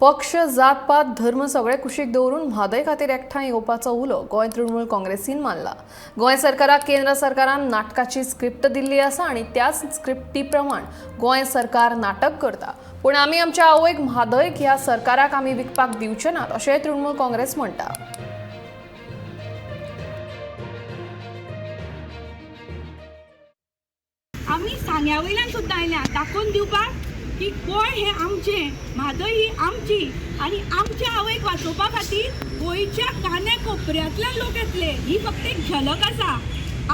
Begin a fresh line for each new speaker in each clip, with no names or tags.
पक्ष जातपात धर्म सगळे कुशीक दवरून म्हादय खातीर एकठांय येवपाचो उलो गोंय तृणमूल काँग्रेसीन मानला। गोंय सरकाराक केंद्र सरकारान नाटकाची स्क्रिप्ट दिल्ली आसा आनी त्याच स्क्रिप्टी प्रमाण गोंय सरकार नाटक करता। पूण आमी आमच्या आवयक म्हादयक ह्या सरकाराक आमी विकपाक दिवचे नात अशें तृणमूल काँग्रेस म्हणटा।
आमी सांग्यावयल्यान सुद्दां आयल्या दाखोवन दिवपाक की गोंय हे आमचें, म्हादय ही आमची आनी आमच्या आवयक वाचोवपा खातीर गोंयच्या काने कोपऱ्यांतल्यान लोक येतले। ही फक्त एक झलक आसा।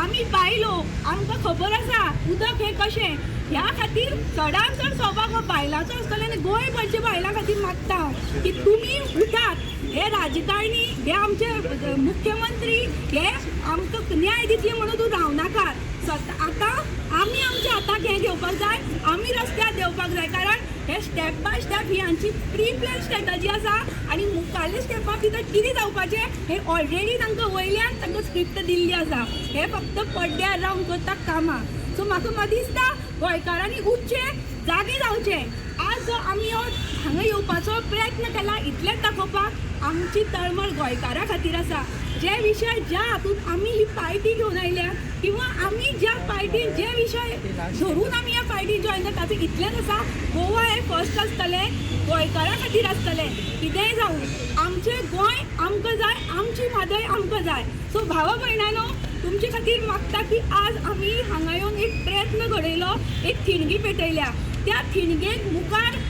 आमी बायलो, आमकां खबर आसा उदक हे कशें, ह्या खातीर चडांत चड सहभाग हो बायलांचो आसतलो आनी गोंयभरच्या बायलां खातीर मागता की तुमी उठात। हे राजकारणी, हे आमचे मुख्यमंत्री हे आमकां न्याय दितले म्हणून तूं रावनाकात। आतां आमी आमच्या हाताक हें घेवपाक जाय, आमी रस्त्यार देवपाक जाय, कारण हे स्टेप बाय स्टेप ही हांची प्री प्लॅन स्ट्रॅटजी आसा आनी मुखारल्या स्टेपा भितर कितें जावपाचें हे ऑलरेडी तांकां वयल्यान तांकां स्क्रिप्ट दिल्ली आसा। हे फक्त पड्ड्यार रावन करता कामां। सो म्हाका दिसता गोंयकारांनी उठचें, जागे जावचें। आज जो आमी हांगा येवपाचो प्रयत्न केला इतलेंच दाखोवपाक आमची तळमळ गोंयकारां खातीर आसा। जे विशय ज्या हातूंत आमी ही पार्टी घेवन आयल्या किंवा आमी ज्या पार्टीन जे विशय धरून आमी ह्या पार्टीन जॉयन करता ताचें इतलेंच आसा, गोवा हे फर्स्ट आसतलें, गोंयकारां खातीर आसतलें। कितेंय जावं आमचें गोंय आमकां जाय, आमची म्हादय आमकां जाय। सो भावा भयणानो, तुमचे खातीर मागता की आज आमी हांगा येवन एक प्रयत्न घडयलो, एक थिणगी पेटयल्या। त्या थिणगेक मुखार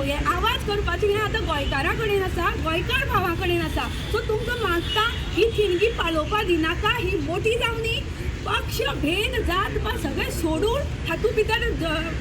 आवाज करपाचें हें आतां गोंयकारां कडेन आसा, गोंयकार भावां कडेन आसा। सो तुमकां मागता ही थिणगी पालोवपा दिनाका, ही मोठी जावनी, पक्ष भेद जात पात सगळें सोडून हातूंत भितर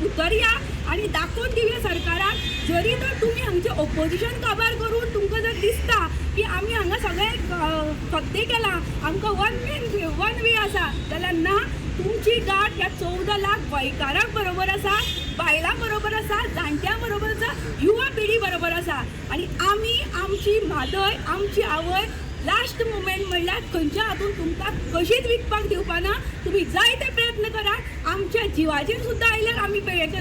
उतरया आनी दाखोवन दिवया सरकाराक। जरी तर तुमी हांगचें ओपोजिशन काबार करून तुमकां जर दिसता की आमी हांगा सगळें फद्दे केलां, आमकां वन वे आसा, जाल्यार ना, तुमची गाठ ह्या 14 लाख गोंयकारांक बरोबर आसा, बायलां बरोबर आसा, जाणट्यां बरोबर आसा, युवा पिढी बरोबर आसा। आनी आमी आमची म्हादय, आमची आवय लास्ट मुमेंट म्हणल्यार खंयच्या हातून तुमकां कशीच विकपाक दिवपाना। तुमी जाय ते प्रयत्न करात, आमच्या जिवाचेर सुद्दां आयल्यार आमी